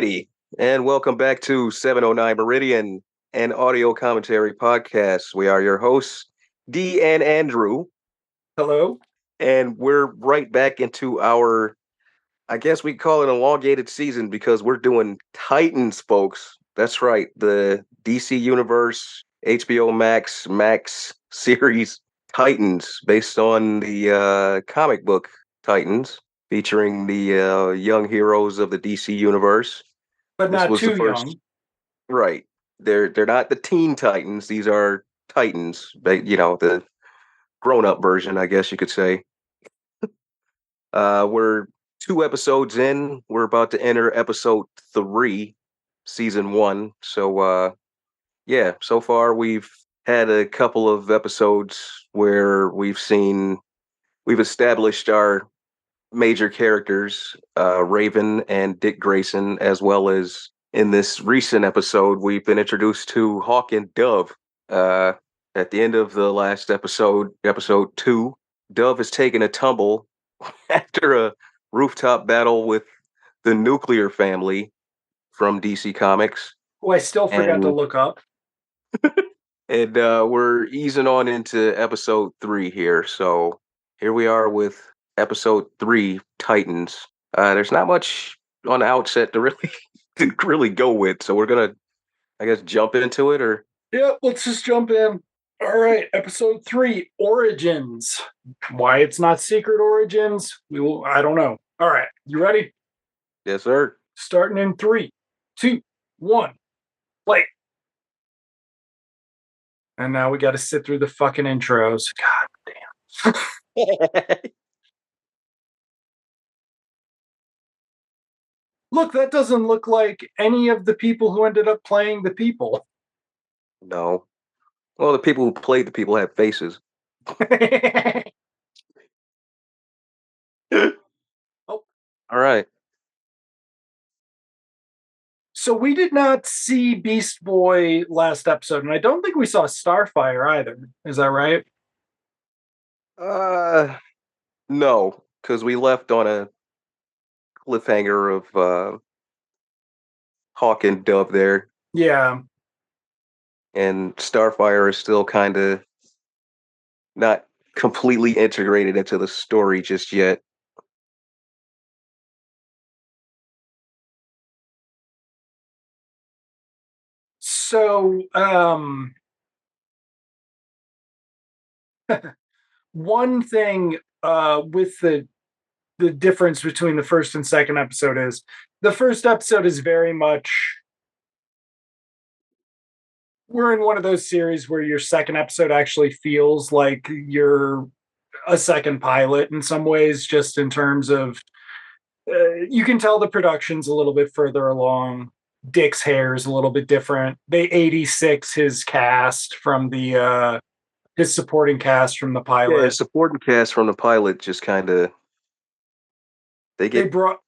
righty, and welcome back to 709 Meridian, an audio commentary podcast. We are your hosts, Dee and Andrew, Hello. and we're right back into our, I guess we call it elongated season because we're doing Titans, folks. That's right, the DC Universe, HBO Max series Titans, based on the comic book Titans, featuring the young heroes of the DC Universe. But This not was the too first, young. right? They're not the Teen Titans. These are Titans. The grown-up version, I guess you could say. We're 2 episodes in. We're about to enter episode 3, season 1. So, yeah, so far we've had a couple of episodes where we've established our major characters, Raven and Dick Grayson, as well as in this recent episode, we've been introduced to Hawk and Dove. Uh, at the end of the last episode, episode 2, Dove has taken a tumble after a rooftop battle with the nuclear family from DC Comics. Oh, I still forgot to And look up. we're easing on into episode 3 here. So here we are with episode 3, Titans. There's not much on the outset to really to really go with, so we're gonna, I guess, jump into it. Or Yeah, let's just jump in. All right, episode 3, Origins. Why it's not Secret Origins? I don't know. All right, you ready? yes, sir. Starting in 3, 2, 1, play. And now we got to sit through the fucking intros. God damn. Look, that doesn't look like any of the people who ended up playing the people. No. Well, the people who played the people have faces. Oh. All right. So we did not see Beast Boy last episode, and I don't think we saw Starfire either. Is that right? No, because we left on a cliffhanger of Hawk and Dove there, Yeah. and Starfire is still kind of not completely integrated into the story just yet. So, one thing with the difference between the first and second episode is the first episode is very much we're in one of those series where your second episode actually feels like you're a second pilot in some ways, just in terms of you can tell the production's a little bit further along. Dick's hair is a little bit different. They 86 his cast from the his supporting cast from the Yeah, pilot. supporting cast from the pilot just kind of they They get brought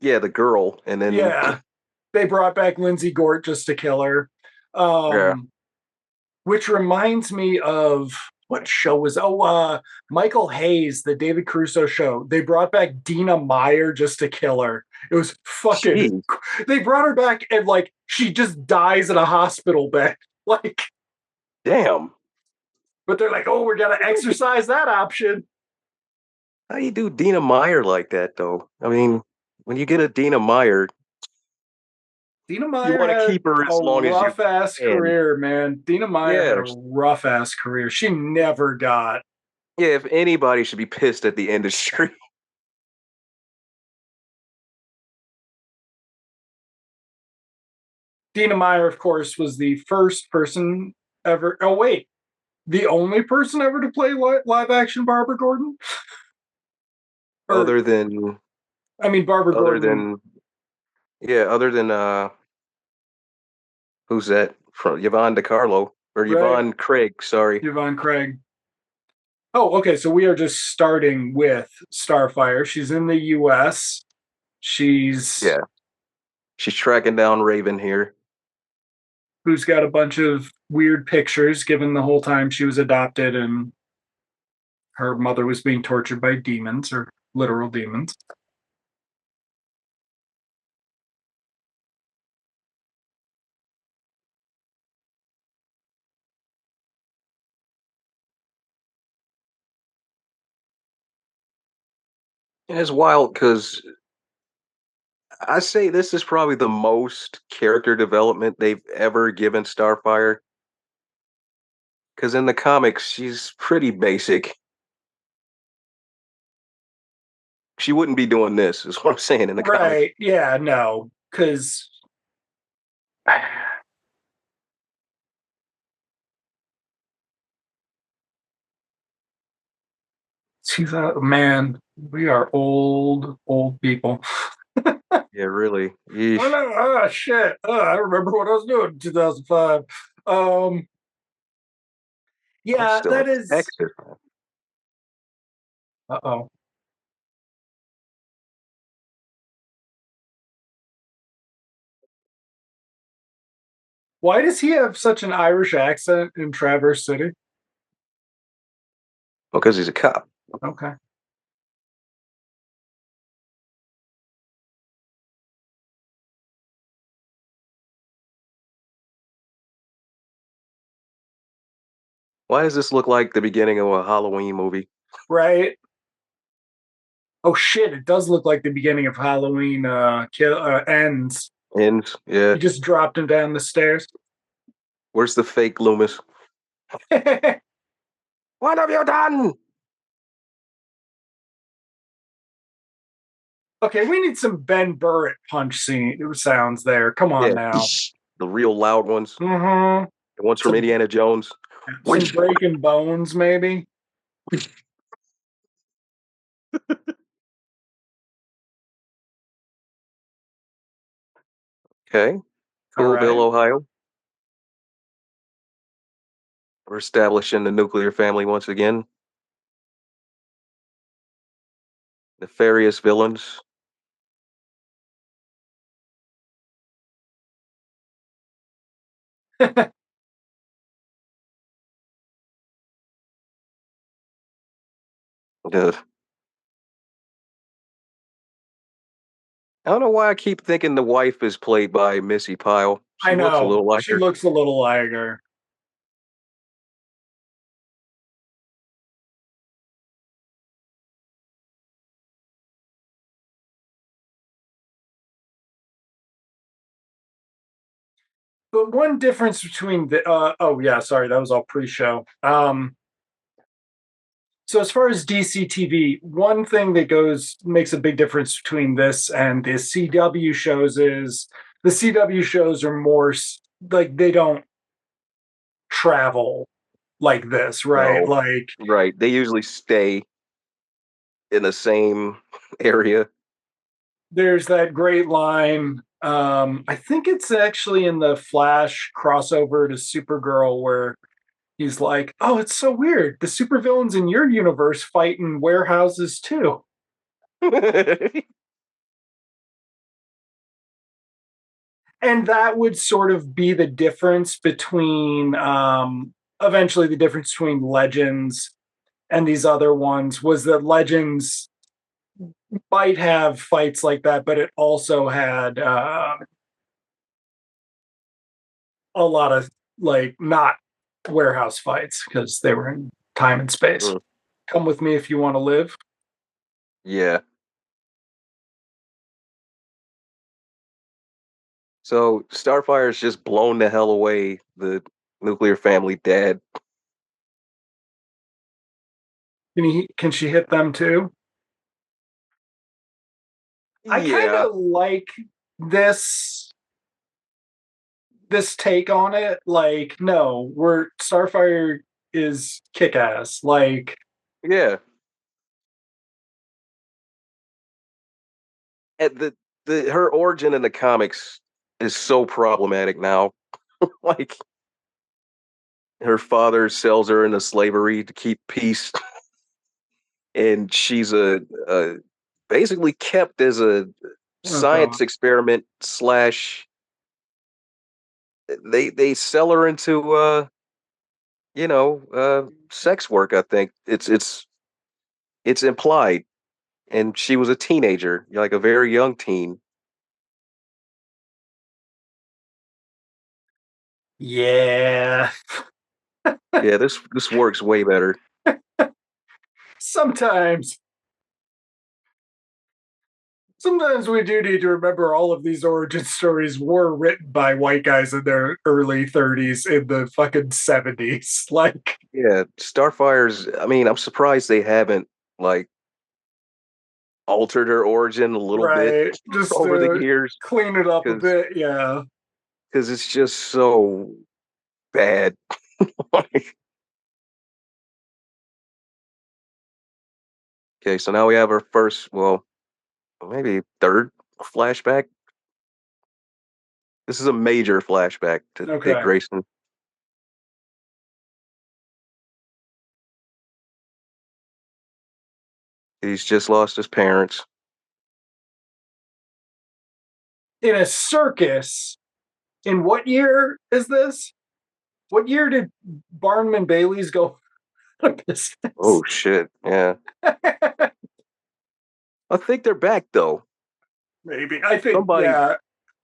the girl, and then yeah, they brought back Lindsay Gort just to kill her. yeah, Which reminds me of what show was Michael Hayes, the David Caruso show. They brought back Dina Meyer just to kill her. It was fucking jeez, they brought her back and like she just dies in a hospital bed. Like, damn. but they're like, oh, we're gonna exercise that option. How you do Dina Meyer like that, though? I mean, when you get a Dina Meyer, Dina you Meyer want to had keep her a as long as you rough ass can. career, man. Dina Meyer had Yeah, a rough ass career. She never got. yeah. If anybody should be pissed at the industry, Dina Meyer, of course, was the first person ever. Oh, wait. The only person ever to play live action Barbara Gordon? Or, other than I mean, Barbara other Gordon. than other than who's that from Yvonne DiCarlo or Right. Yvonne Craig? Sorry. Yvonne Craig. Oh, okay. So we are just starting with Starfire. She's in the US. She's Yeah, she's tracking down Raven here. who's got a bunch of weird pictures given the whole time she was adopted and her mother was being tortured by demons or literal demons. And it's wild because I say this is probably the most character development they've ever given Starfire. Because in the comics, she's pretty basic. She wouldn't be doing this, is what I'm saying in the comics. Right. Yeah, no. Cause 2000, man, we are old people. Yeah, really. Oh Yeesh. no, oh shit. I remember what I was doing in 2005. Um, I'm yeah, still in that is. Texas. Uh-oh. Why does he have such an Irish accent in Traverse City? Because he's a cop. Okay. Why does this look like the beginning of a Halloween movie? Right. Oh shit, it does look like the beginning of Halloween ends. And yeah, He just dropped him down the stairs. where's the fake Loomis? What have you done? Okay, we need some Ben Burtt punch scene sounds there. Come on Yeah, now. the real loud ones. Mm-hmm. The ones from Some Indiana Jones. some breaking bones, maybe. Okay, All Coolville, right. Ohio. We're establishing the nuclear family once again. Nefarious villains. Uh, I don't know why I keep thinking the wife is played by Missy Pyle. I She looks a know. little like She her. looks a little like her. But one difference between the oh yeah, sorry, that was all pre-show. So as far as DCTV, one thing that goes makes a big difference between this and the CW shows is the CW shows are more like they don't travel like this, right? No, Like right. They usually stay in the same area. there's that great line. I think it's actually in the Flash crossover to Supergirl where he's like, "Oh, it's so weird. The supervillains in your universe fight in warehouses too." And that would sort of be the difference between eventually the difference between Legends and these other ones was that Legends might have fights like that, but it also had a lot of like not warehouse fights because they were in time and space. Mm, Come with me if you want to live. yeah. So Starfire's just blown the hell away the nuclear family dad. Can she hit them too? I kind Yeah, of like this this take on it. Like, no, we're Starfire is kick ass. Like, yeah. And the her origin in the comics is so problematic now. Like her father sells her into slavery to keep peace, and she's a basically kept as a oh god, science experiment slash. They sell her into sex work. I think it's implied, and she was a teenager, like a very young teen. yeah. Yeah, this works way better. Sometimes Sometimes we do need to remember all of these origin stories were written by white guys in their early 30s in the fucking 70s. Like, Yeah, Starfire's. I mean, I'm surprised they haven't like altered her origin a little bit right, just over the years clean it up a because bit. Yeah. it's just so bad. Like, okay, so now we have our first, well, maybe third flashback. This is a major flashback to Dick Okay. Grayson. He's just lost his parents. In a circus, in what year is this? What year did Barnum and Bailey's go out of business? Oh shit! Yeah, I think they're back though. Maybe. I think, Somebody, yeah,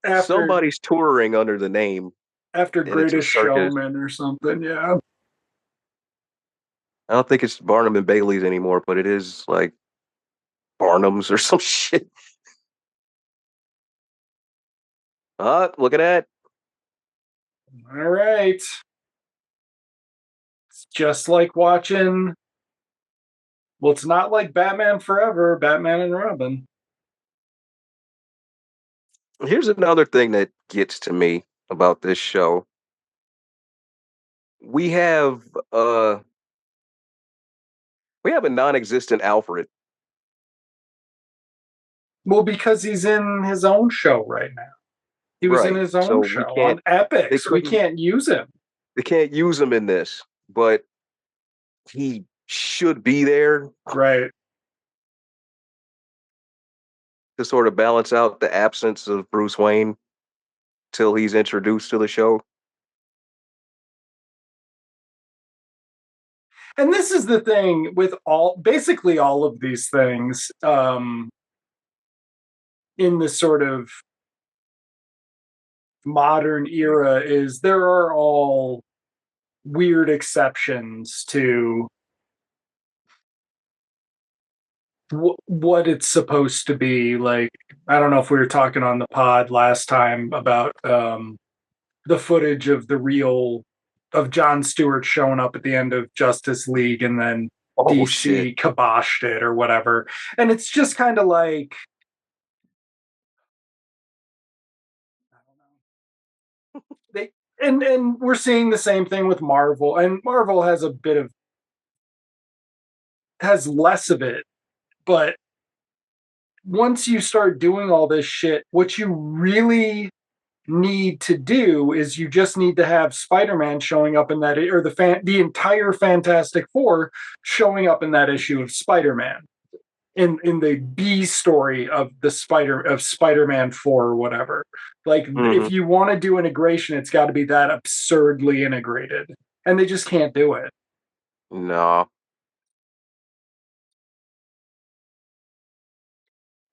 after somebody's touring under the name, and it's a Greatest circus. Showman or something. Yeah. I don't think it's Barnum and Bailey's anymore, but it is like Barnum's or some shit. Look at that. All right. It's just like watching. Well, it's not like Batman Forever, Batman and Robin. Here's another thing that gets to me about this show. We have uh we have a non-existent Alfred. Well, because he's in his own show right now. He was in Right. his So own we show can't on they Epics. We couldn't can't use him. they can't use him in this, but he should be there Right. to sort of balance out the absence of Bruce Wayne till he's introduced to the show. And this is the thing with basically all of these things in this sort of modern era is there are all weird exceptions to what it's supposed to be. Like, I don't know if we were talking on the pod last time about the footage of the real of John Stewart showing up at the end of Justice League and then Oh shit. DC kiboshed it or whatever. And it's just kind of like, I don't know. They and we're seeing the same thing with Marvel, and Marvel has a bit of has less of it, but once you start doing all this shit, what you really need to do is you just need to have Spider-Man showing up in that, or the entire Fantastic Four showing up in that issue of Spider-Man in the B story of the Spider-Man 4 or whatever. Like, Hmm. if you want to do integration, it's got to be that absurdly integrated, and they just can't do it. No.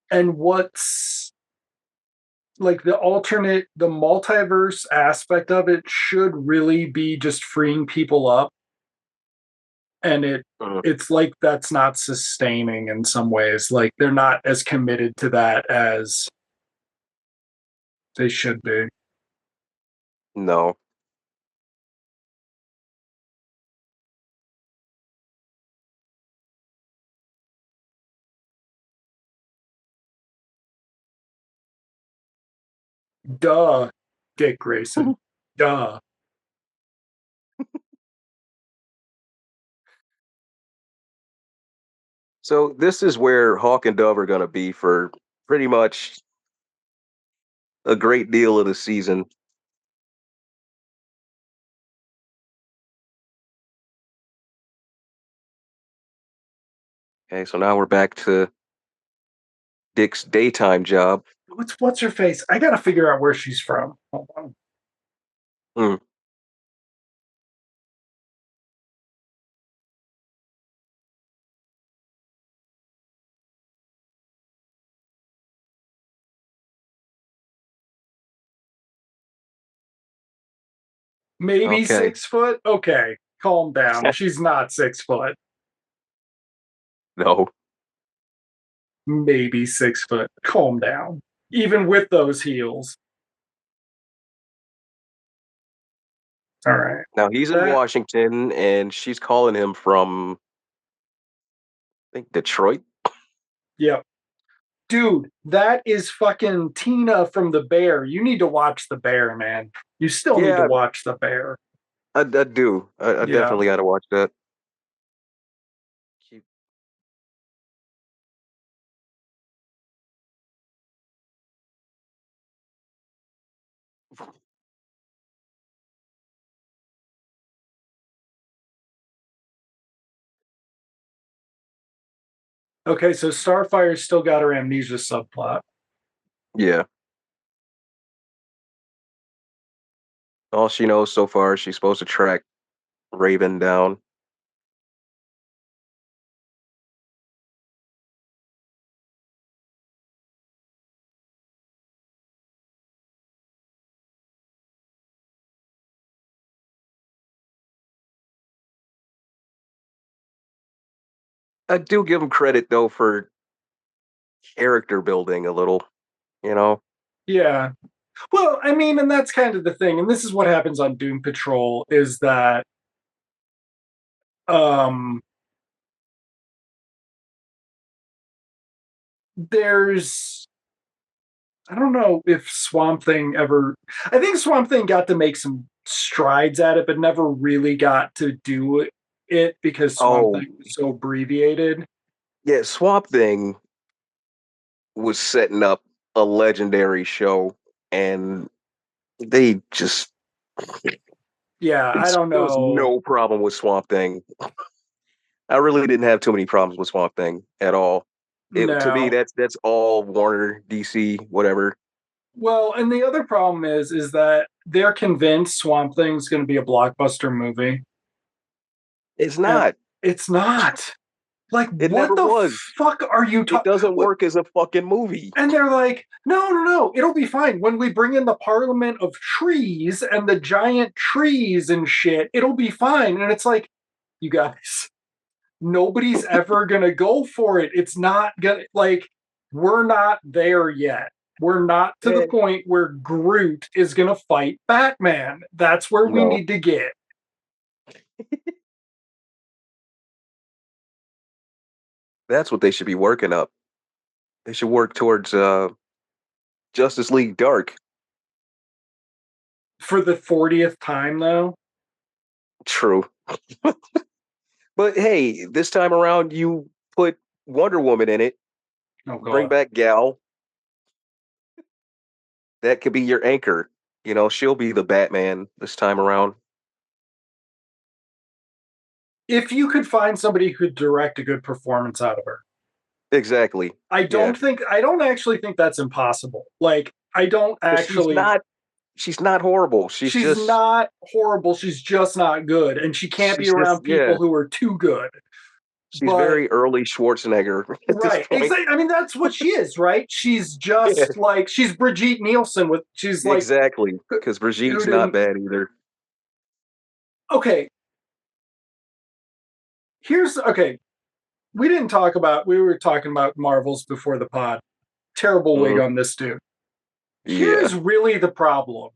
And what's like the multiverse aspect of it should really be just freeing people up, and Mhm. it's like that's not sustaining in some ways. Like, they're not as committed to that as they should be. No. Duh, Dick Grayson. Duh. So this is where Hawk and Dove are going to be for pretty much a great deal of the season. Okay, so now we're back to Dick's daytime job. What's her face? I gotta figure out where she's from. Hold on. Hmm. Maybe Okay. 6 foot. Okay, calm down. She's not 6 foot. No. maybe 6 foot. Calm down. Even with those heels. All right. Now he's in That, Washington, and she's calling him from, I think, Detroit. yeah. Dude, that is fucking Tina from The Bear. You need to watch The Bear, man. You still need to Yeah, watch The Bear. I do. I Yeah. definitely got to watch that. Keep- Okay, so Starfire's still got her amnesia subplot. Yeah. All she knows so far, she's supposed to track Raven down. I do give him credit though for character building a little. You know. Yeah. Well, I mean, and that's kind of the thing. And this is what happens on Doom Patrol is that um there's I don't know if Swamp Thing ever I think Swamp Thing got to make some strides at it, but never really got to do it because Swamp Oh, Thing was so abbreviated. yeah. Swamp Thing was setting up a legendary show, and they just Yeah, I don't there was know. no problem with Swamp Thing. I really didn't have too many problems with Swamp Thing at all. It to me No. that's all Warner, DC, whatever. Well, and the other problem is that they're convinced Swamp Thing's going to be a blockbuster movie, It's and not. it's not. Like, It what never the was. fuck are you It talking? doesn't work as a fucking movie. And they're like, no, no, no, it'll be fine. When we bring in the Parliament of Trees and the giant trees and shit, it'll be fine. And it's like, you guys, nobody's ever gonna go for it. It's not gonna like we're not there yet. We're not to the And point where Groot is gonna fight Batman. That's where we no, need to get. that's what they should be working up. They should work towards Justice League Dark. For the 40th time though. True. But hey, this time around you put Wonder Woman in it, Oh bring god. back Gal. That could be your anchor. You know, she'll be the Batman this time around. If you could find somebody who could direct a good performance out of her. Exactly. Yeah. I don't actually think that's impossible. Like I don't But actually she's not horrible. She's she's just not horrible, she's just not good and she can't be she's just around yeah. people who are too good. She's But very early Schwarzenegger at this right, point. exactly. I mean, that's what she is, right? She's Yeah, just like she's Brigitte Nielsen with she's like exactly. Because who Brigitte's not didn't bad either. okay. Here's okay. We were talking about Marvels before the pod. Terrible wig Mhm. on this dude. Yeah. Here's really the problem.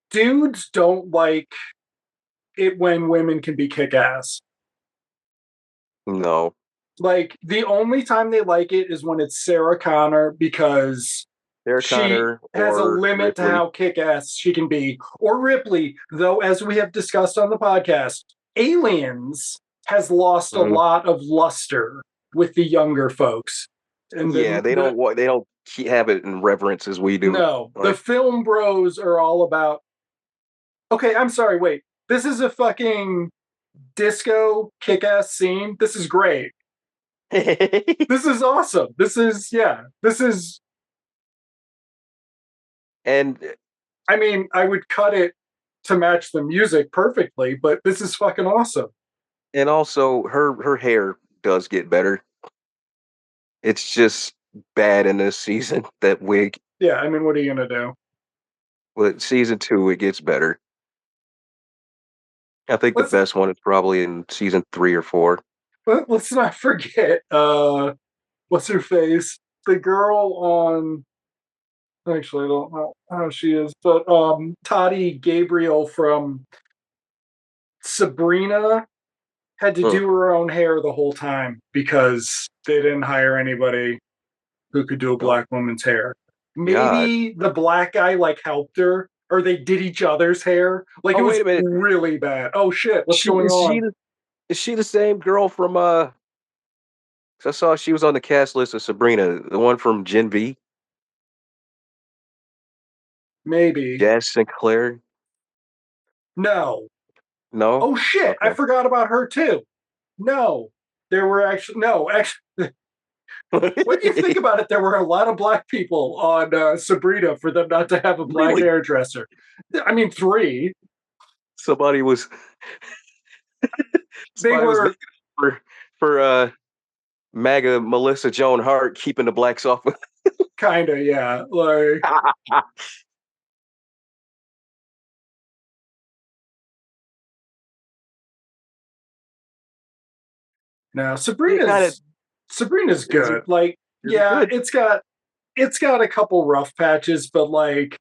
Dudes don't like it when women can be kick ass. No. Like the only time they like it is when it's Sarah Connor because Sarah she Connor has a or limit to Ripley. how kick-ass she can be. Or Ripley, though, as we have discussed on the podcast, Aliens has lost a Mhm. lot of luster with the younger folks. And Yeah, they don't have it in reverence as we do. no, the Like film bros are all about. Okay, I'm sorry. Wait, this is a fucking disco kick-ass scene. This is great. This is awesome. This is yeah. This is. and I mean, I would cut it to match the music perfectly, but this is fucking awesome. and also her hair does get better. It's just bad in this season, that wig. Yeah, I mean, what are you gonna do? But season two, it gets better. I think the Let's best one is probably in season 3 or 4. But let's not forget, what's her face? The girl on actually I don't know how she is, but Toddy Gabriel from Sabrina had to Mm. do her own hair the whole time because they didn't hire anybody who could do a Oh black woman's hair. God. Maybe the black guy like helped her, or they did each other's hair. Like it Oh was wait a minute. really bad. Oh shit, what's She going is she on? the, is she the same girl from 'cause I saw she was on the cast list of Sabrina, the one from Gen V, Maybe. Jazz Sinclair. No. No? Oh shit, I Okay. forgot about her too. No. There were actually no, actually when you think about it, there were a lot of black people on Sabrina for them not to have a black Really? hairdresser. I mean, three. Somebody was They somebody was making were up for MAGA Melissa Joan Hart keeping the blacks off. kind of, yeah. Like, now It kind of Sabrina's is it good. Like, is it yeah, good? it's got a couple rough patches, but like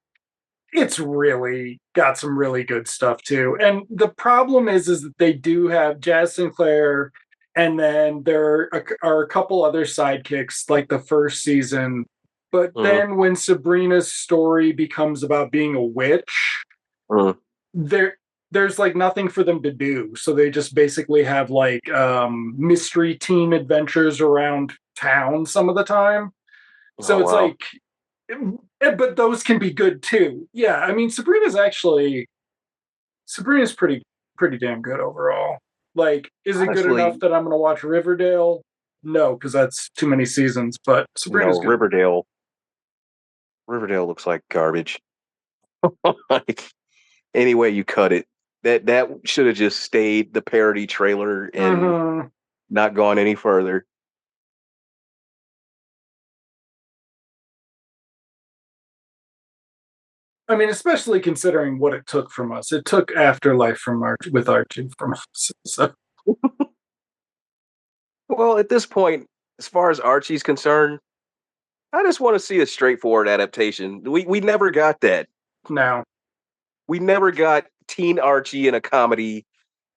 it's really got some really good stuff too. And the problem is that they do have Jazz Sinclair, and then are a couple other sidekicks like the first season. But Mm, then when Sabrina's story becomes about being a witch, mm. there there's like nothing for them to do. So they just basically have like mystery team adventures around town some of the time. Oh So it's wow. like but those can be good too. Yeah, I mean Sabrina's pretty damn good overall. Like, is it good enough Honestly, that I'm going to watch Riverdale? No, because that's too many seasons. But no, Sabrina's good. Riverdale looks like garbage. Like any way you cut it. That should have just stayed the parody trailer and Hmm. not gone any further. I mean, especially considering what it took from us. It took Afterlife from Archie from us. So Well, at this point, as far as Archie's concerned, I just want to see a straightforward adaptation. We never got that. now We never got Teen Archie in a comedy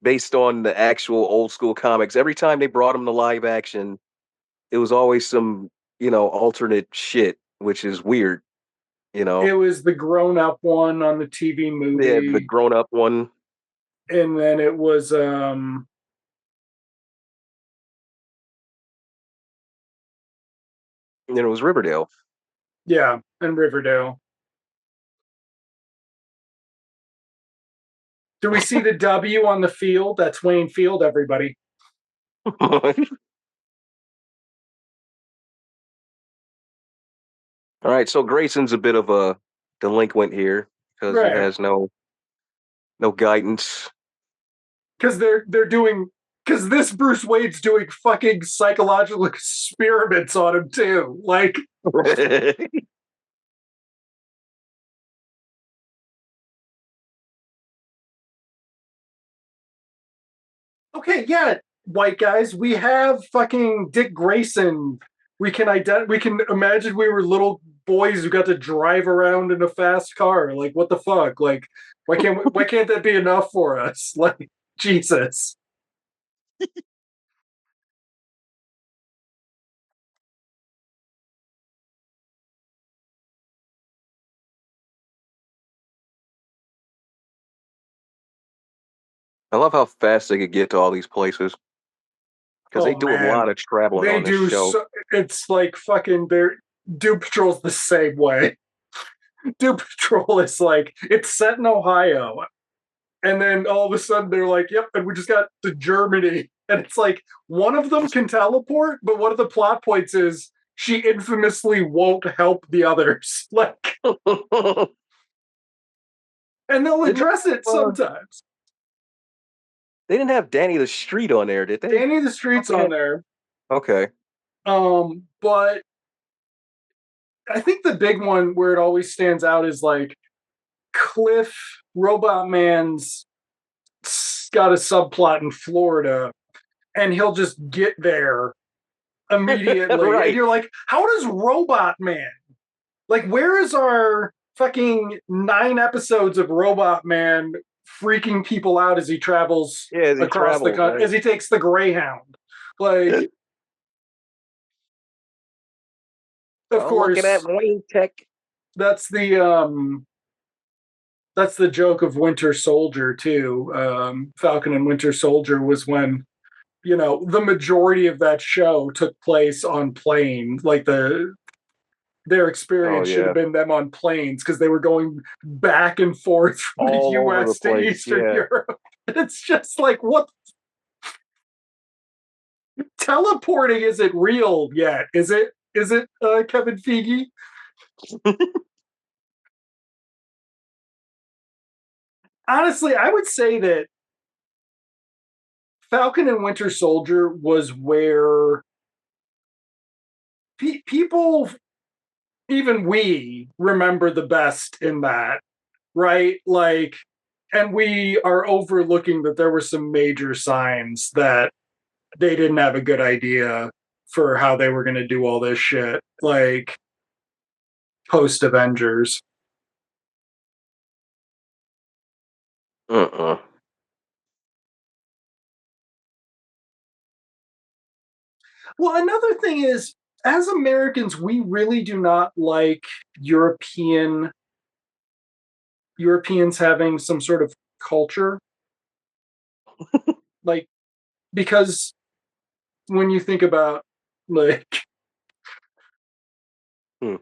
based on the actual old school comics. Every time they brought him to live action, it was always some, alternate shit, which is weird, you it know. was the grown up one on the TV Yeah, the movie, grown up one, and then it was it was Riverdale. yeah, and Riverdale. Do we see the W on the field? That's Wayne Field, everybody. All right, so Grayson's a bit of a delinquent here because he Right. has no guidance. Because they're doing because this Bruce Wade's doing fucking psychological experiments on him too. Like, okay, yeah, white guys, we have fucking Dick Grayson. We can imagine we were little boys who got to drive around in a fast car. Like, what the fuck? Like, why can't that be enough for us? Like, Jesus. I love how fast they could get to all these places because they Oh do a man. lot of traveling They on this do show. so it's like fucking their Doom Patrol's the same way. Doom Patrol is like it's set in Ohio, and then all of a sudden they're like, "Yep," and we just got to Germany, and it's like one of them can teleport, but one of the plot points is she infamously won't help the others. Like, and they'll Didn't address it sometimes. they didn't have Danny the Street on there, did they? Danny the Street's They on had- there, Okay. but I think the big one where it always stands out is like Cliff Robot Man's got a subplot in Florida and he'll just get there immediately. And Right. you're like, how does Robot Man, like, where is our fucking 9 episodes of Robot Man freaking people out as he travels Yeah, as he across the travels, country, right? as he takes the Greyhound? Like, of Oh, look at that course, Wayne Tech. that's the joke of Winter Soldier too. Falcon and Winter Soldier was when, the majority of that show took place on planes. Like their Oh experience should have yeah, been them on planes because they were going back and forth from the all over the US to place. Eastern Yeah. Europe. And it's just like, what? Teleporting isn't real yet, is it? Is it, Kevin Feige? Honestly, I would say that Falcon and Winter Soldier was where people, even we, remember the best in that, right? Like, and we are overlooking that there were some major signs that they didn't have a good idea for how they were going to do all this shit, like post Avengers. Uh-uh. Well, another thing is, as Americans, we really do not like Europeans having some sort of culture, like, because when you think about, like, Hmm.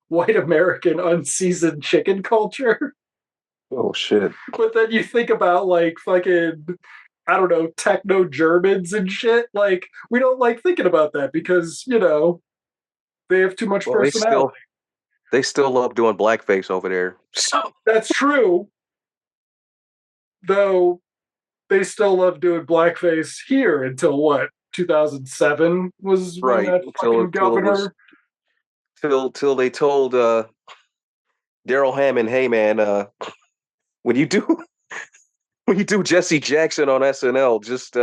white American unseasoned chicken culture, Oh shit. but then you think about, like, fucking, I don't know, techno Germans and shit. Like, we don't like thinking about that because, they have too much Well, they personality. still they still love doing blackface over there. So That's true, though they still love doing blackface here until what, 2007 was when right that fucking till it was governor. till they told Daryl Hammond, hey man, when you do when you do Jesse Jackson on SNL, just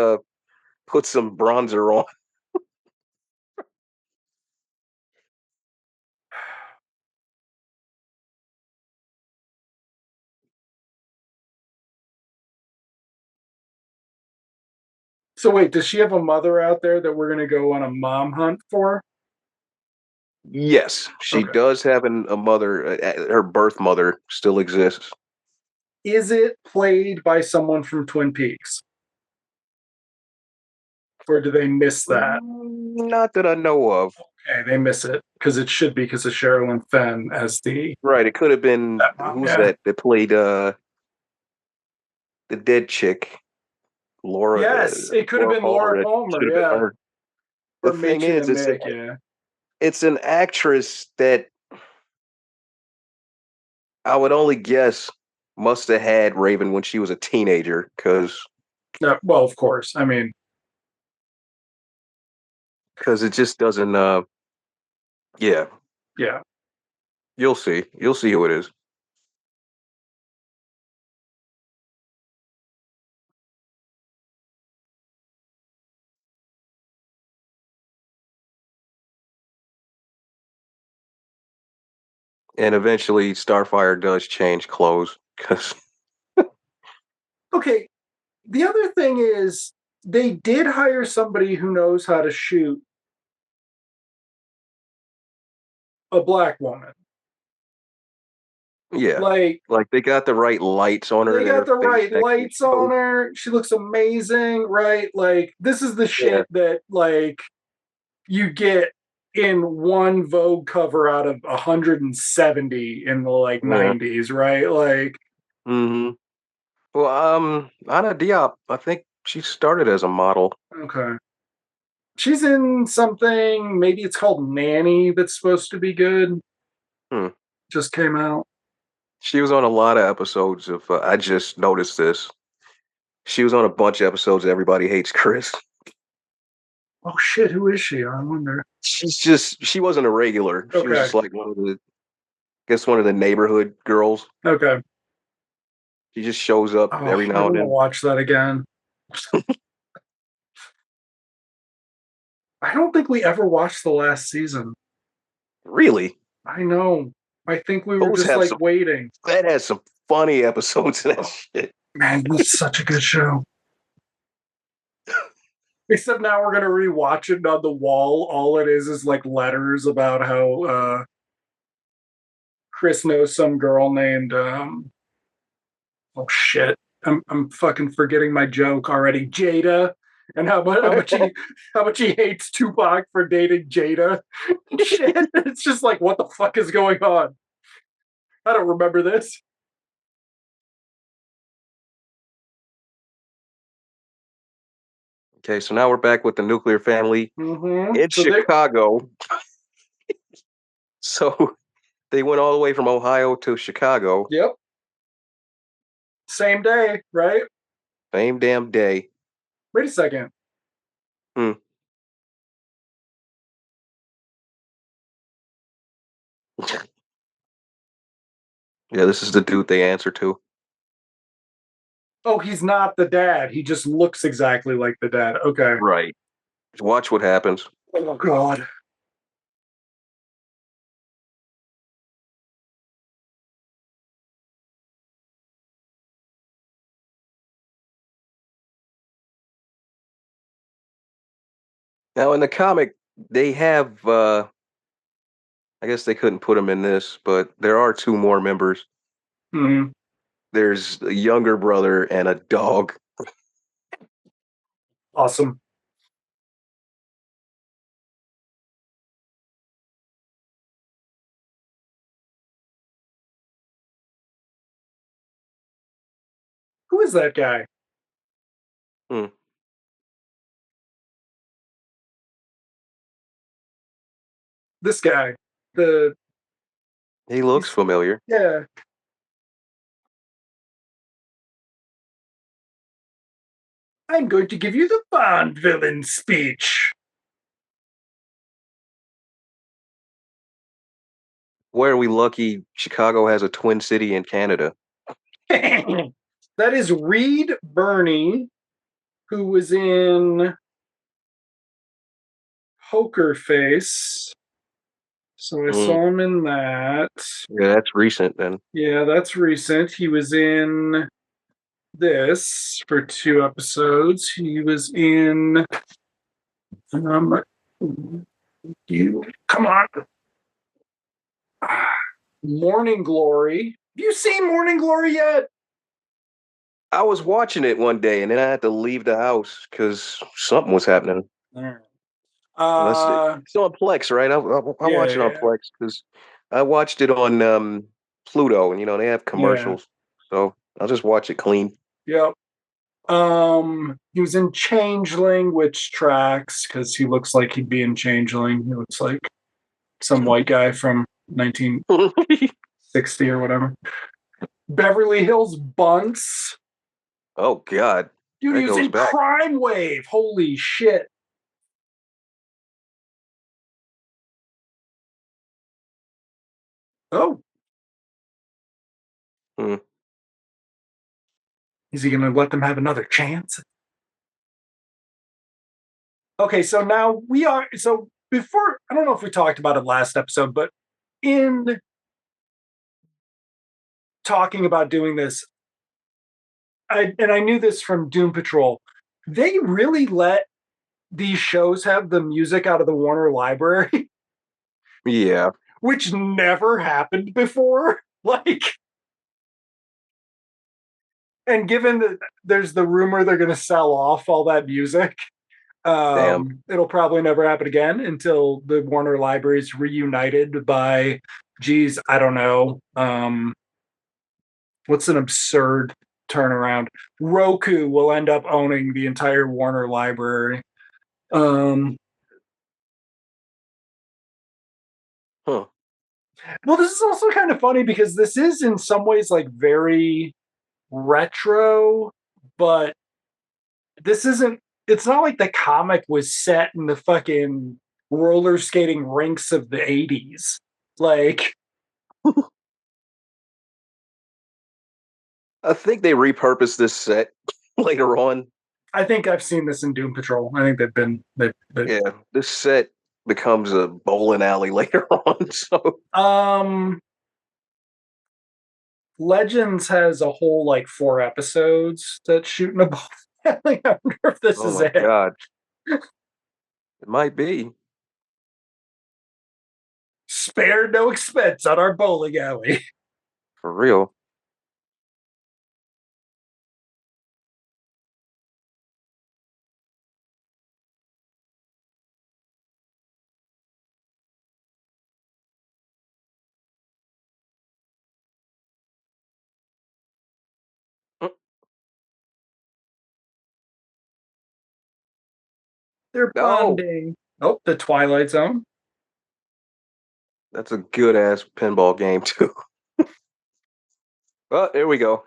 put some bronzer on. So wait, does she have a mother out there that we're gonna go on a mom hunt for? Yes, she Okay. does have a mother. Her birth mother still exists. Is it played by someone from Twin Peaks? Or do they miss that? Not that I know of. Okay, they miss it because it should be because of Sherilyn Fenn as the Right, it could have been stepmom. who's Yeah. that played the dead chick, Yes, it could have Laura been Palmer. Laura It should Palmer, have been yeah. her. The Or thing Machen is, and Mick, yeah. it's an actress that I would only guess must have had Raven when she was a teenager, Well, of course. I mean, because it just doesn't. Yeah, yeah. you'll see who it is. And eventually, Starfire does change clothes because Okay, the other thing is they did hire somebody who knows how to shoot a black woman. yeah, Like, like they got the right lights on her they that got her the face right actually lights on shows. her. She looks amazing, right? Like, this is the Yeah. shit that, like, you get in one Vogue cover out of 170 in the, like, Yeah. 90s, right? Like, Hmm. Well, Ana Diop, I think she started as a model. okay. She's in something, maybe it's called Nanny, that's supposed to be good. Hmm. Just came out. She was on a lot of episodes of. I just noticed this. She was on a bunch of episodes of Everybody Hates Chris. Oh shit, who is she? I wonder. She wasn't a regular. She was Okay. just like one of the neighborhood girls. Okay. She just shows up Oh, every I now and want to then. watch that again. I don't think we ever watched the last season. Really? I know. I think we were Those just have like some. waiting. That has some funny episodes in that Oh, shit. man, that's such a good show. Except now we're gonna rewatch it, and on the wall, all it is like letters about how Chris knows some girl named oh shit. I'm fucking forgetting my joke already. Jada. And how much he hates Tupac for dating Jada. Shit. It's just like what the fuck is going on? I don't remember this. Okay, so now we're back with the nuclear family in So they Chicago. So they went all the way from Ohio to Chicago. yep. Same day, right? Same damn day. Wait a second. Hmm. Yeah, this is the dude they answer to. Oh, he's not the dad. He just looks exactly like the dad. Okay. Right. Watch what happens. Oh god. Now in the comic, they have I guess they couldn't put him in this, but there are two more members. Hmm. There's a younger brother and a dog. Awesome. Who is that guy? Hmm. This guy. The He looks he's familiar. yeah. I'm going to give you the Bond villain speech. Why are we lucky Chicago has a twin city in Canada? That is Reed Birney, who was in Poker Face. So I Mm. saw him in that. Yeah, that's recent then. Yeah, that's recent. He was in this for 2 episodes. He was in um you come on. Morning Glory. Have you seen Morning Glory yet? I was watching it one day and then I had to leave the house because something was happening. Unless Uh it's on Plex, right? I yeah, watch it on yeah, Plex because I watched it on Pluto, and they have yeah. commercials, so I'll just watch it clean. Yep. He was in Changeling, which tracks because he looks like he'd be in Changeling. He looks like some white guy from 1960 or whatever. Beverly Hills Bunts. Oh God, Dude, that he was goes in back. Crime Wave. Holy shit. Oh, Hmm. is he going to let them have another chance? Okay, so now we are. So before, I don't know if we talked about it last episode, but in talking about doing this, I knew this from Doom Patrol, they really let these shows have the music out of the Warner Library, Yeah, which never happened before. Like, and given that there's the rumor they're going to sell off all that music, damn. it'll probably never happen again until the Warner Library is reunited by, geez, I don't know. What's an absurd turnaround? Roku will end up owning the entire Warner Library. Um, Huh. well, this is also kind of funny because this is in some ways like very retro, but this isn't. It's not like the comic was set in the fucking roller skating rinks of the 80s. Like, I think they repurposed this set later on. I think I've seen this in Doom Patrol. I think they've Yeah, this set becomes a bowling alley later on. So, um Legends has a whole like 4 episodes that shooting a ball. I wonder if this oh is my it. god, it might be Spared no expense on our bowling alley. for real. Mm, They're oh, bonding. Oh, the Twilight Zone. that's a good ass pinball game too. Oh, there we go.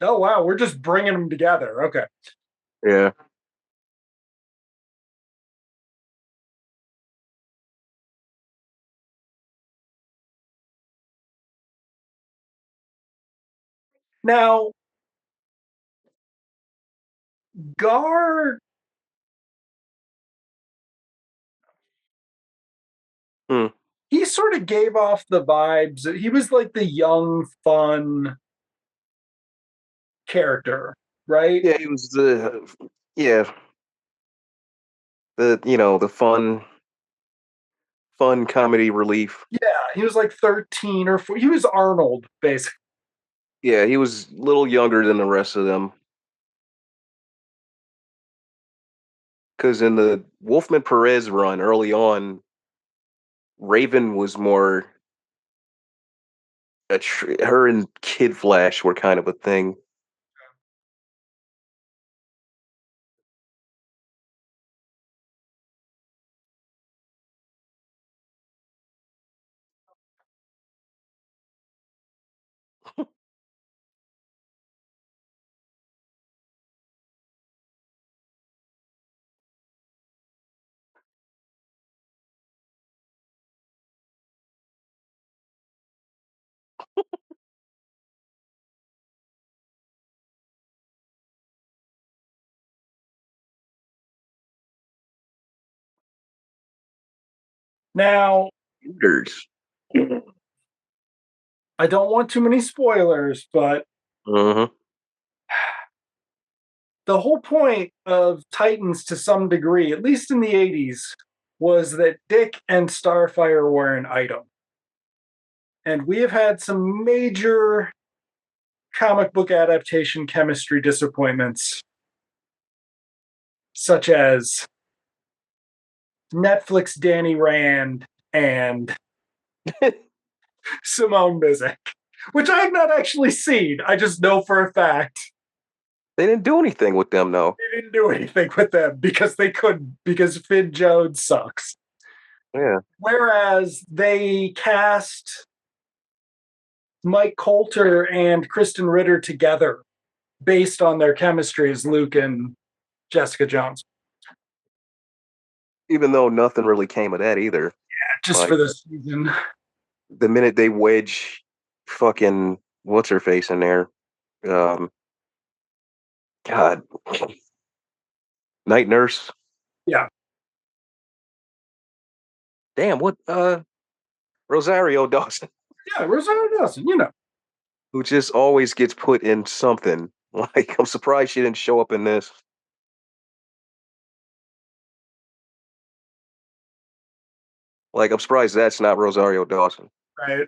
Oh wow, we're just bringing them together. Okay. Yeah. Now, Gar, Hmm. he sort of gave off the vibes. He was like the young, fun character, right? Yeah, he was the yeah the fun comedy relief. Yeah, he was like 13 or 4. He was Arnold, basically. Yeah, he was a little younger than the rest of them. Because in the Wolfman Perez run early on, Raven was more her and Kid Flash were kind of a thing. Now, Shooters. I don't want too many spoilers, but Uh-huh. the whole point of Titans to some degree, at least in the 80s, was that Dick and Starfire were an item. And we have had some major comic book adaptation chemistry disappointments, such as Netflix Danny Rand and Simone Mizik, which I have not actually seen. I just know for a fact They didn't do anything with them though. they didn't do anything with them because they couldn't, because Finn Jones sucks. Yeah. Whereas they cast Mike Coulter and Kristen Ritter together based on their chemistry as Luke and Jessica Jones, Even though nothing really came of that either. just for Like this season. the minute they wedge fucking what's her face in there, um, God, Night Nurse. Yeah. Damn, what Rosario Dawson, Yeah, Rosario Dawson, you know. who just always gets put in something. Like I'm surprised she didn't show up in this. Like I'm surprised that's not Rosario Dawson. Right.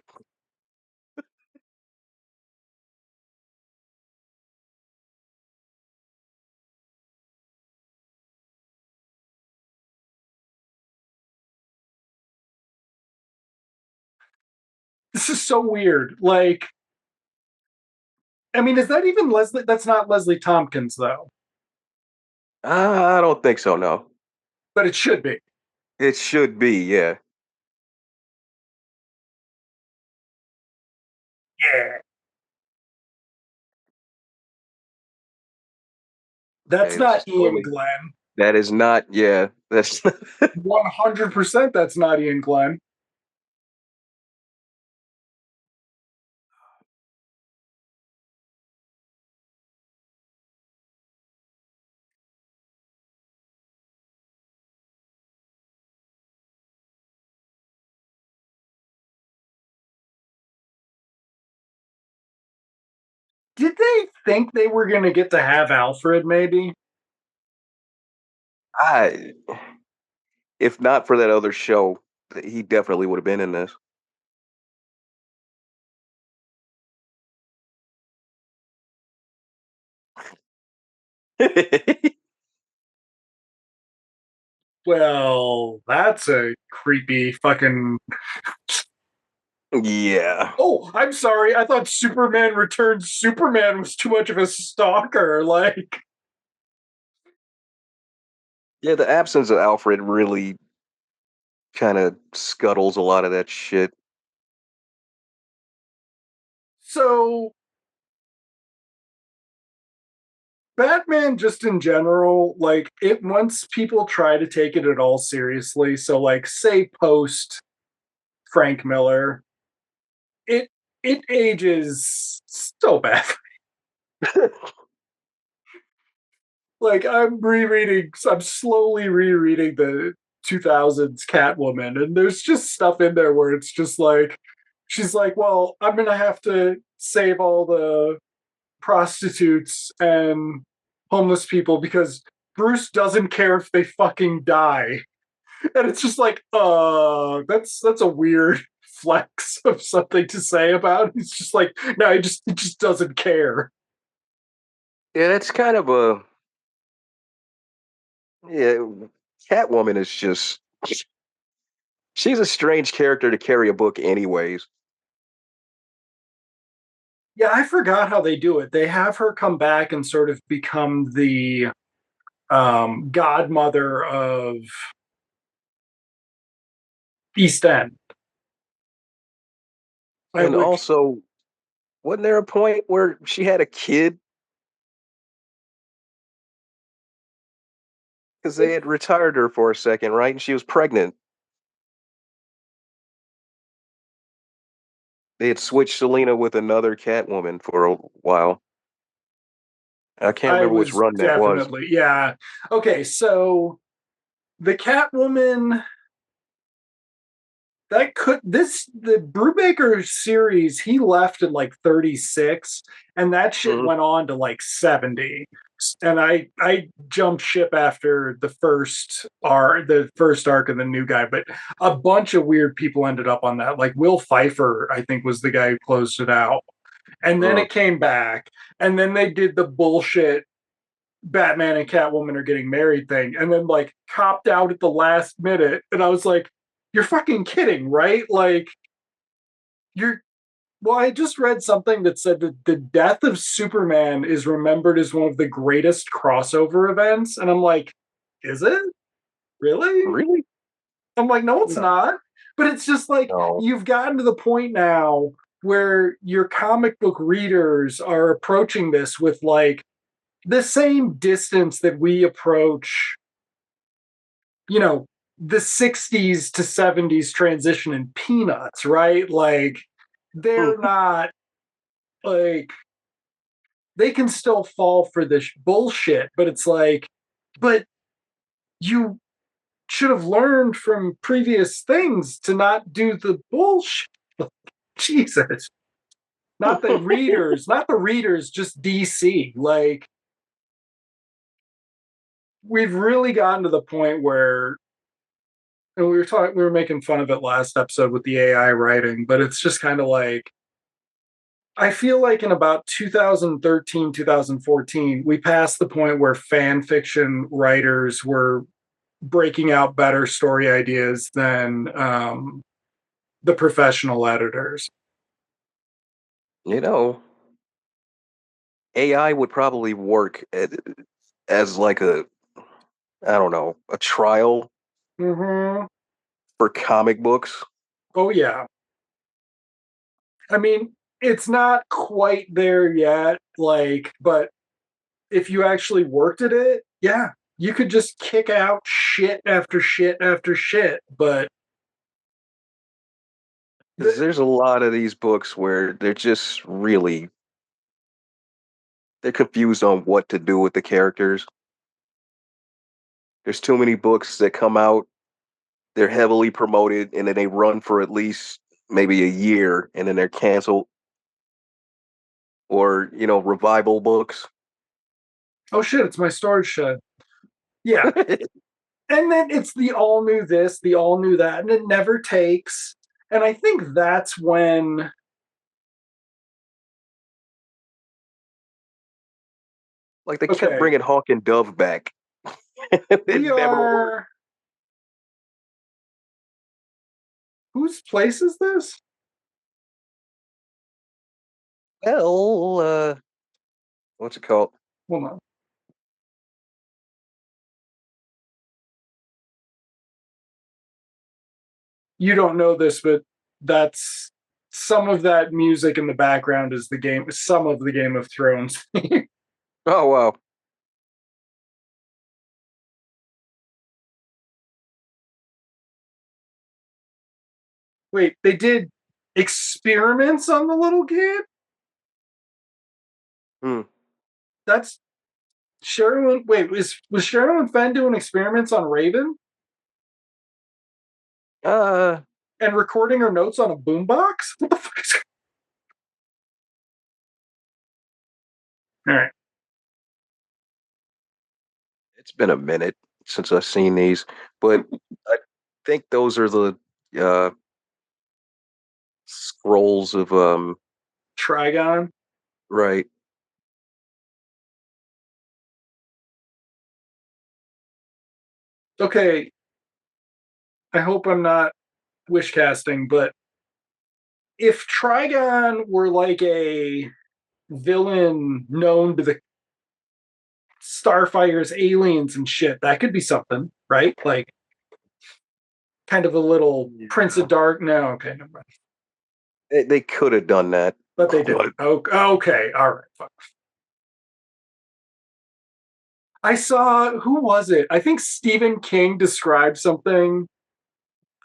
This is so weird. Like, I mean, is that even Leslie? That's not Leslie Tompkins, though, I don't think so. No, but it should be. it should be. Yeah, Yeah. That's yeah. This not is Ian totally. Glenn. That is not. Yeah, that's 100% that's not Ian Glenn. Did they think they were going to get to have Alfred, maybe? I, if not for that other show, he definitely would have been in this. Well, that's a creepy fucking. Yeah. Oh, I'm sorry. I thought Superman Returns Superman was too much of a stalker. Like, Yeah, the absence of Alfred really kind of scuttles a lot of that shit. so Batman, just in general, like, it once people try to take it at all seriously. So, like, say post Frank Miller, it it ages so bad. Like I'm slowly rereading the 2000s Catwoman, and there's just stuff in there where it's just like, she's like, well, I'm gonna have to save all the prostitutes and homeless people because Bruce doesn't care if they fucking die. And it's just like, that's a weird flex of something to say about. It's just like, no, he just doesn't care. Yeah, that's kind of a yeah. Catwoman is just she's a strange character to carry a book, anyways. Yeah, I forgot how they do it. They have her come back and sort of become the godmother of East End. I And would also, wasn't there a point where she had a kid because they had retired her for a second, right? And she was pregnant. They had switched Selena with another Catwoman for a while. I can't I remember which was run that was. definitely, yeah. Okay, so the Catwoman, that could this the Brubaker series, he left at like 36, and that shit Mhm. went on to like 70. And I jumped ship after the first arc of the new guy, but a bunch of weird people ended up on that. Like Will Pfeiffer, I think, was the guy who closed it out. And then Mm. it came back, and then they did the bullshit Batman and Catwoman are getting married thing, and then like copped out at the last minute. And I was like, you're fucking kidding, right? Like, you're well, I just read something that said that the death of Superman is remembered as one of the greatest crossover events. And I'm like, is it? Really? Really? I'm like, no, it's No. not. But it's just like, No. you've gotten to the point now where your comic book readers are approaching this with like the same distance that we approach, you know, the 60s to 70s transition in Peanuts, right? Like, they're not like, they can still fall for this bullshit, but it's like, but you should have learned from previous things to not do the bullshit. Jesus. Not the readers, just DC. Like, we've really gotten to the point where, and we were making fun of it last episode with the AI writing, but it's just kind of like, I feel like in about 2013, 2014, we passed the point where fan fiction writers were breaking out better story ideas than the professional editors. You know, AI would probably work as like a I don't know, a trial Mm-hmm. for comic books. Oh, yeah. I mean, it's not quite there yet, like, but if you actually worked at it, yeah, you could just kick out shit after shit after shit. But Because the, there's a lot of these books where they're confused on what to do with the characters. There's too many books that come out, they're heavily promoted, and then they run for at least maybe a year, and then they're canceled. or revival books. Oh shit, it's my storage shed. Yeah. And then it's the all new this, the all new that, and it never takes. And I think that's when Like they kept okay, bringing Hawk and Dove back. we It never worked. are whose place is this? Well, what's it called? Hold on. You don't know this, but that's some of that music in the background is the game, some of the Game of Thrones. Oh wow. Wait, they did experiments on the little kid? Hmm. That's Sherilyn. Wait, was Sherilyn Fenn doing experiments on Raven Uh, and recording her notes on a boombox? What the fuck? All right. it's been a minute since I've seen these, but I think those are the uh scrolls of Trigon. right. Okay, I hope I'm not wish casting, but if Trigon were like a villain known to the Starfire's aliens and shit, that could be something, right? Like kind of a little Prince Yeah. of Dark. No, okay, never mind. They could have done that, But they but didn't. Oh, okay, all right. Fine. I saw who was it? I think Stephen King described something.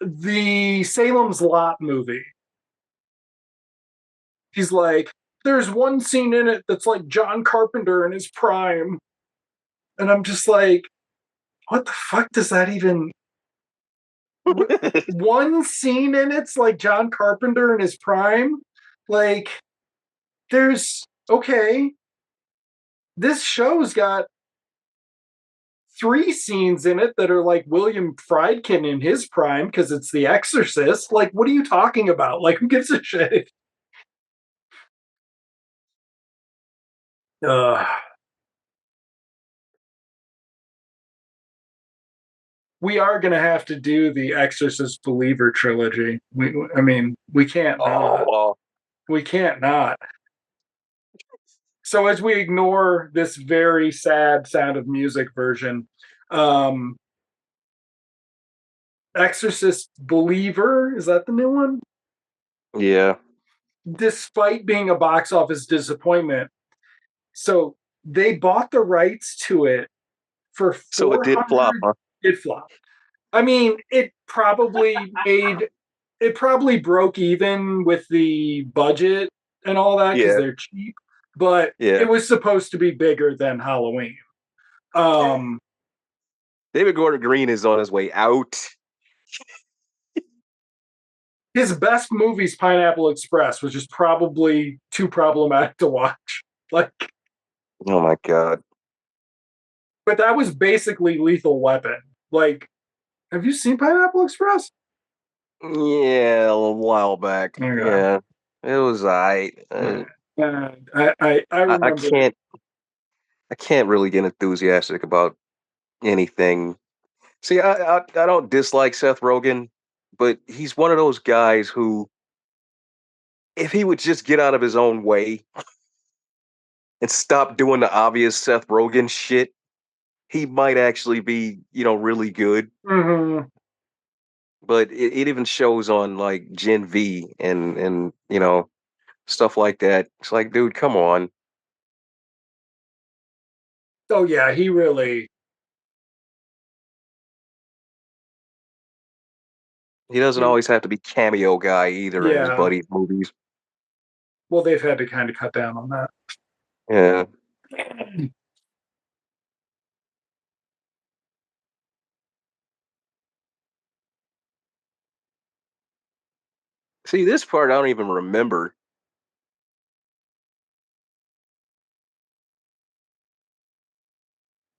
The Salem's Lot movie. He's like, there's one scene in it that's like John Carpenter in his prime. And I'm just like, what the fuck does that even one scene in it's like John Carpenter in his prime? Like there's okay, this show's got three scenes in it that are like William Friedkin in his prime because it's The Exorcist. Like, what are you talking about? Like, who gives a shit? Uh, we are going to have to do the Exorcist Believer trilogy. I mean, we can't oh not. well, We can't not. So as we ignore this very sad Sound of Music version, um, Exorcist Believer, is that the new one? yeah. Despite being a box office disappointment, so they bought the rights to it for So it did flop, 400. huh? It flopped. I mean, it probably broke even with the budget and all that because Yeah, they're cheap, but yeah. it was supposed to be bigger than Halloween. Um, David Gordon Green is on his way out. his best movie's Pineapple Express, which is probably too problematic to watch. Like, Oh my god. but that was basically Lethal Weapon. Like, have you seen Pineapple Express? Yeah, a while back. Okay. Yeah, it was I. I I remember. can't really get enthusiastic about anything. See, I don't dislike Seth Rogen, but he's one of those guys who, if he would just get out of his own way and stop doing the obvious Seth Rogen shit, he might actually be, really good. Mhm. But it even shows on like Gen V and stuff like that. It's like, dude, come on. Oh yeah, he really. He doesn't always have to be cameo guy either in his Yeah. buddy movies. Well, they've had to kind of cut down on that. Yeah. See, this part I don't even remember.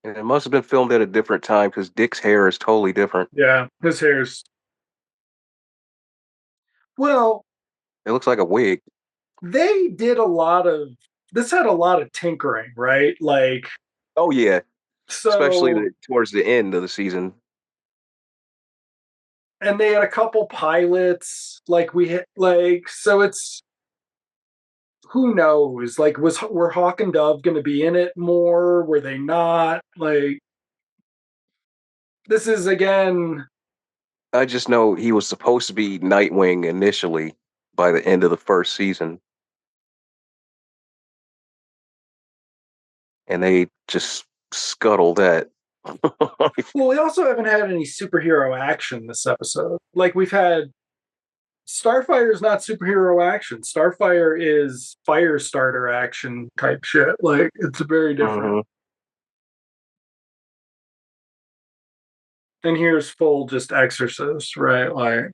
And it must have been filmed at a different time because Dick's hair is totally different. Yeah, his hair's well. It looks like a wig. They did a lot of this had a lot of tinkering, right? Like Oh yeah, especially so, towards the end of the season. and they had a couple pilots. Like we hit like so it's who knows? Like were Hawk and Dove going to be in it more? Were they not? Like this is again. I just know he was supposed to be Nightwing initially by the end of the first season, and they just scuttled that. Well, we also haven't had any superhero action this episode. Like we've had Starfire is not superhero action. Starfire is fire starter action type shit. Like it's very different. Mhm. And here's full just Exorcist, right? Like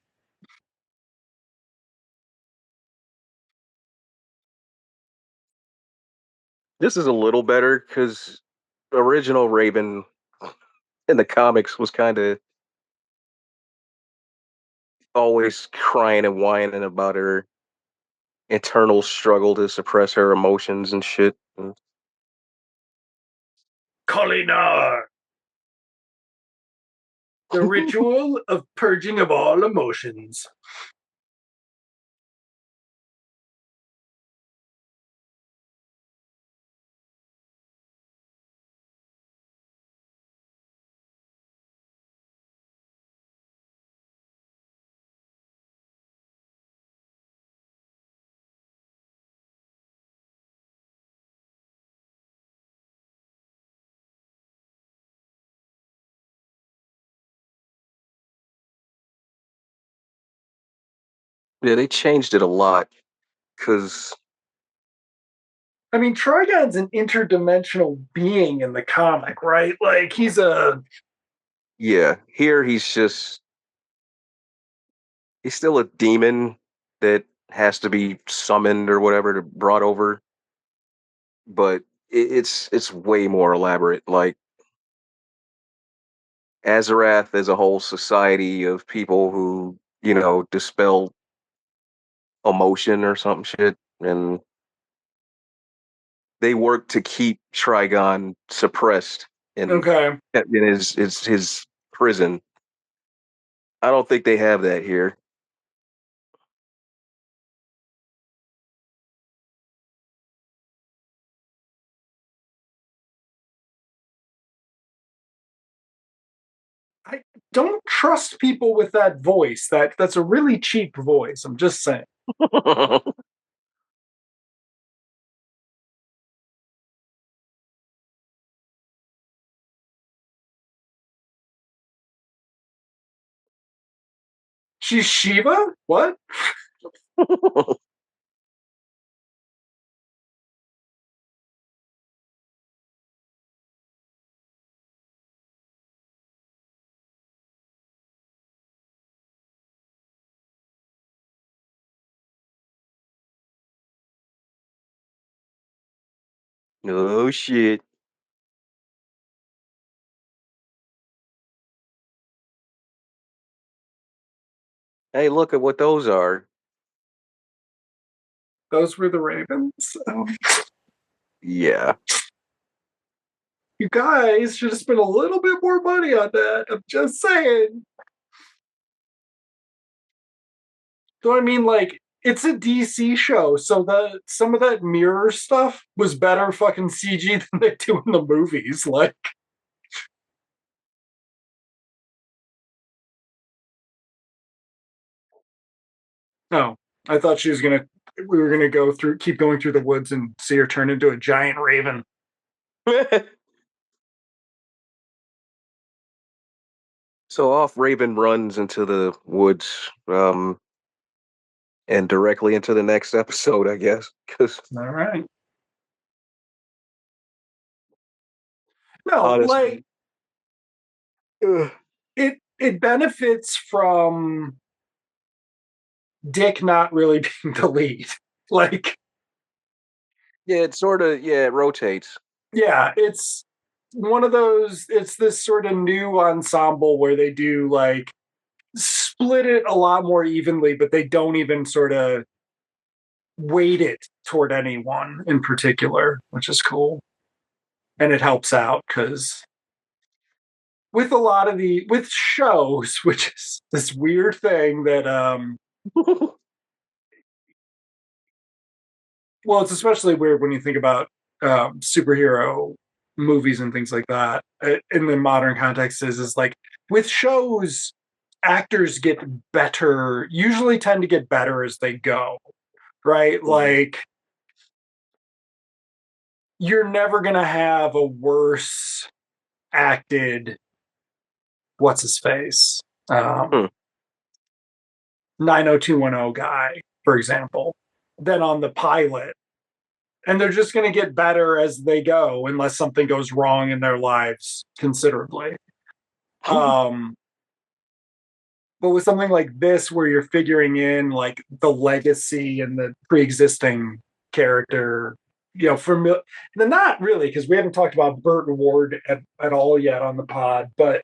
This is a little better because original Raven in the comics was kind of always crying and whining about her internal struggle to suppress her emotions and shit. Kolinar, the ritual of purging of all emotions. Yeah, they changed it a lot because I mean, Trigon's an interdimensional being in the comic, right? Like he's a yeah, here he's still a demon that has to be summoned or whatever to brought over, but it's way more elaborate. Like Azarath is a whole society of people who dispel emotion or some shit, and they work to keep Trigon suppressed in okay. his prison. I don't think they have that here. I don't trust people with that voice. That's a really cheap voice. I'm just saying. She's Shiva? What? No shit. Hey, look at what those are. Those were the Ravens. Yeah. You guys should have spent a little bit more money on that. I'm just saying. So I mean, like, it's a DC show, so some of that mirror stuff was better fucking CG than they do in the movies. Like, no, I thought she was gonna. We were gonna keep going through the woods, and see her turn into a giant raven. So off Raven runs into the woods, and directly into the next episode, I guess. Because All right. No, honestly, like it benefits from Dick not really being the lead. Like, yeah, it sort of it rotates. yeah, one of those, it's this sort of new ensemble where they do like split it a lot more evenly, but they don't even sort of weight it toward anyone in particular, which is cool. And it helps out because with a lot of the with shows, which is this weird thing that well, it's especially weird when you think about superhero movies and things like that in the modern context is like with shows, actors get better, usually tend to get better as they go, right? Mhm. Like you're never gonna have a worse acted what's his face Hmm. 90210 guy, for example, than on the pilot. And they're just going to get better as they go unless something goes wrong in their lives considerably. Um, but with something like this, where you're figuring in like the legacy and the pre-existing character, you know, not really because we haven't talked about Burton Ward at all yet on the pod, but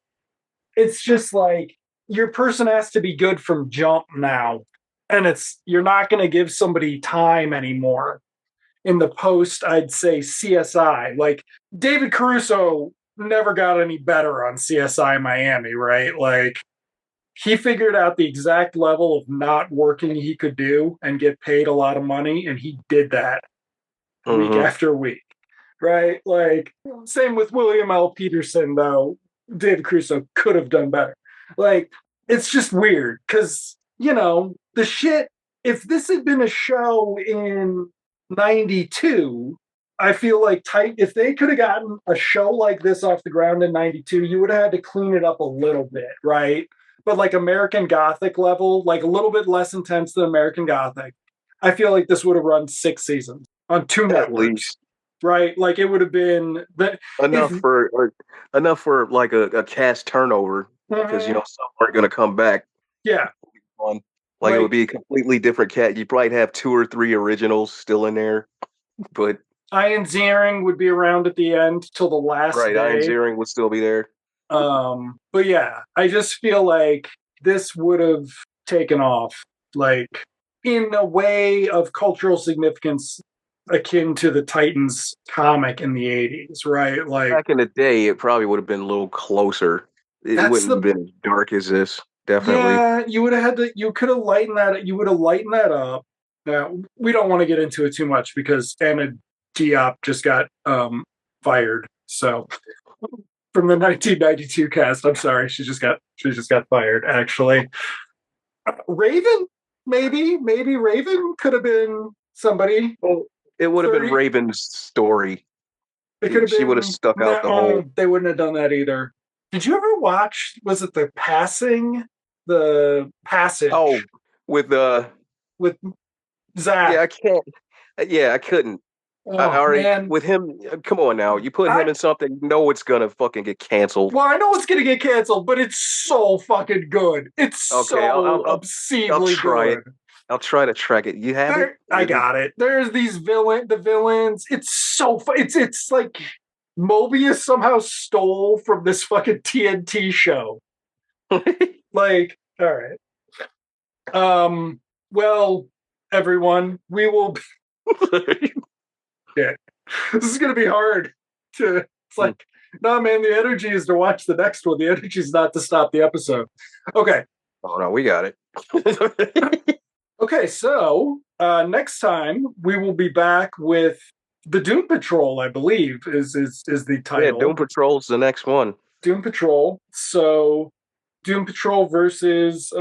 it's just like your person has to be good from jump now, and it's you're not going to give somebody time anymore in the post, I'd say CSI. Like David Caruso never got any better on CSI Miami, right? Like he figured out the exact level of not working he could do and get paid a lot of money, and he did that week Mhm. after week, right? Like same with William L. Peterson, though. David Caruso could have done better. Like it's just weird because you know the shit. If this had been a show in '92, I feel like if they could have gotten a show like this off the ground in '92, you would have had to clean it up a little bit, right? But like American Gothic level, like a little bit less intense than American Gothic, I feel like this would have run 6 seasons on two At networks, least right? Like it would have been that if enough for like a cast turnover because mhm, some aren't going to come back yeah, on. Like it would like be a completely different cat. You probably have two or three originals still in there, but Ian Ziering would be around at the end till the last right, Iron day. Ziering would still be there. But yeah, I just feel like this would have taken off, like in a way of cultural significance akin to the Titans comic in the '80s, right? Like Back in the day, it probably would have been a little closer. It that's wouldn't have the been as dark as this. Definitely. yeah, you would have had to you could have lightened that you would have lightened that up. Now we don't want to get into it too much because Anna Diop just got fired. So from the 1992 cast, I'm sorry, she just got fired actually. Raven, maybe Raven could have been somebody. Well, it would have been 30 Raven's story. it could have She would have been stuck out the whole. no, they wouldn't have done that either. Did you ever watch was it the Oh, passage with with yeah, Zach? I can't. Yeah, I couldn't. I Oh already man, with him. Come on now, you put him I in something, you know it's gonna fucking get canceled. well, I know it's gonna get canceled, but it's so fucking good. It's Okay, so I'll obscenely try it. good. I'll try to track it. You have it? I Is it? got it. There's the villains. It's so it's like Mobius somehow stole from this fucking TNT show. Like, all right. Well, everyone, we will. Yeah, this is gonna be hard. To it's like, no, man. The energy is to watch the next one. The energy is not to stop the episode. Okay. Oh no, we got it. Okay, so next time we will be back with the Doom Patrol, I believe, is the Yeah, Doom title. Patrol's the next one. Doom Patrol. So Doom Patrol versus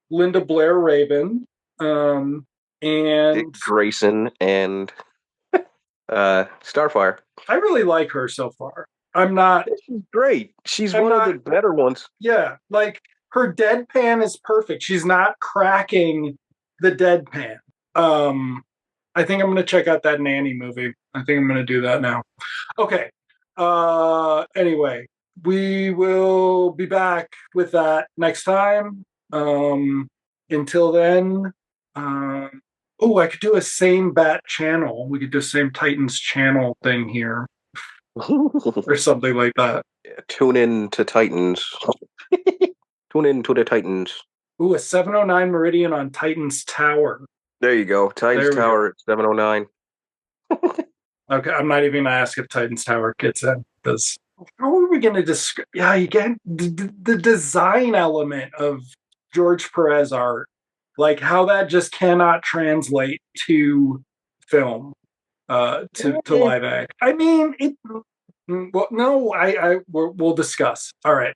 Linda Blair Raven. Um, Dick and Grayson and Starfire. I really like her so far. I'm not She's great. She's I'm one of the not better ones. yeah, like her deadpan is perfect. She's not cracking the deadpan. Um I think I'm gonna check out that nanny movie. I think I'm gonna do that now. Okay. Anyway, we will be back with that next time. Until then, oh, I could do a same bat channel. We could do same Titans channel thing here. or something like that. Tune in to Titans. Tune in to the Titans. Ooh, a 709 Meridian on Titan's Tower. There you go. Titans There we go. Tower at 709. Okay, I'm not even gonna ask if Titan's Tower gets in because how are we gonna describe? Yeah, again, the design element of George Perez art, like how that just cannot translate to film, to live act. I mean, it. Well, no, we'll discuss. All right,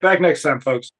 back next time, folks.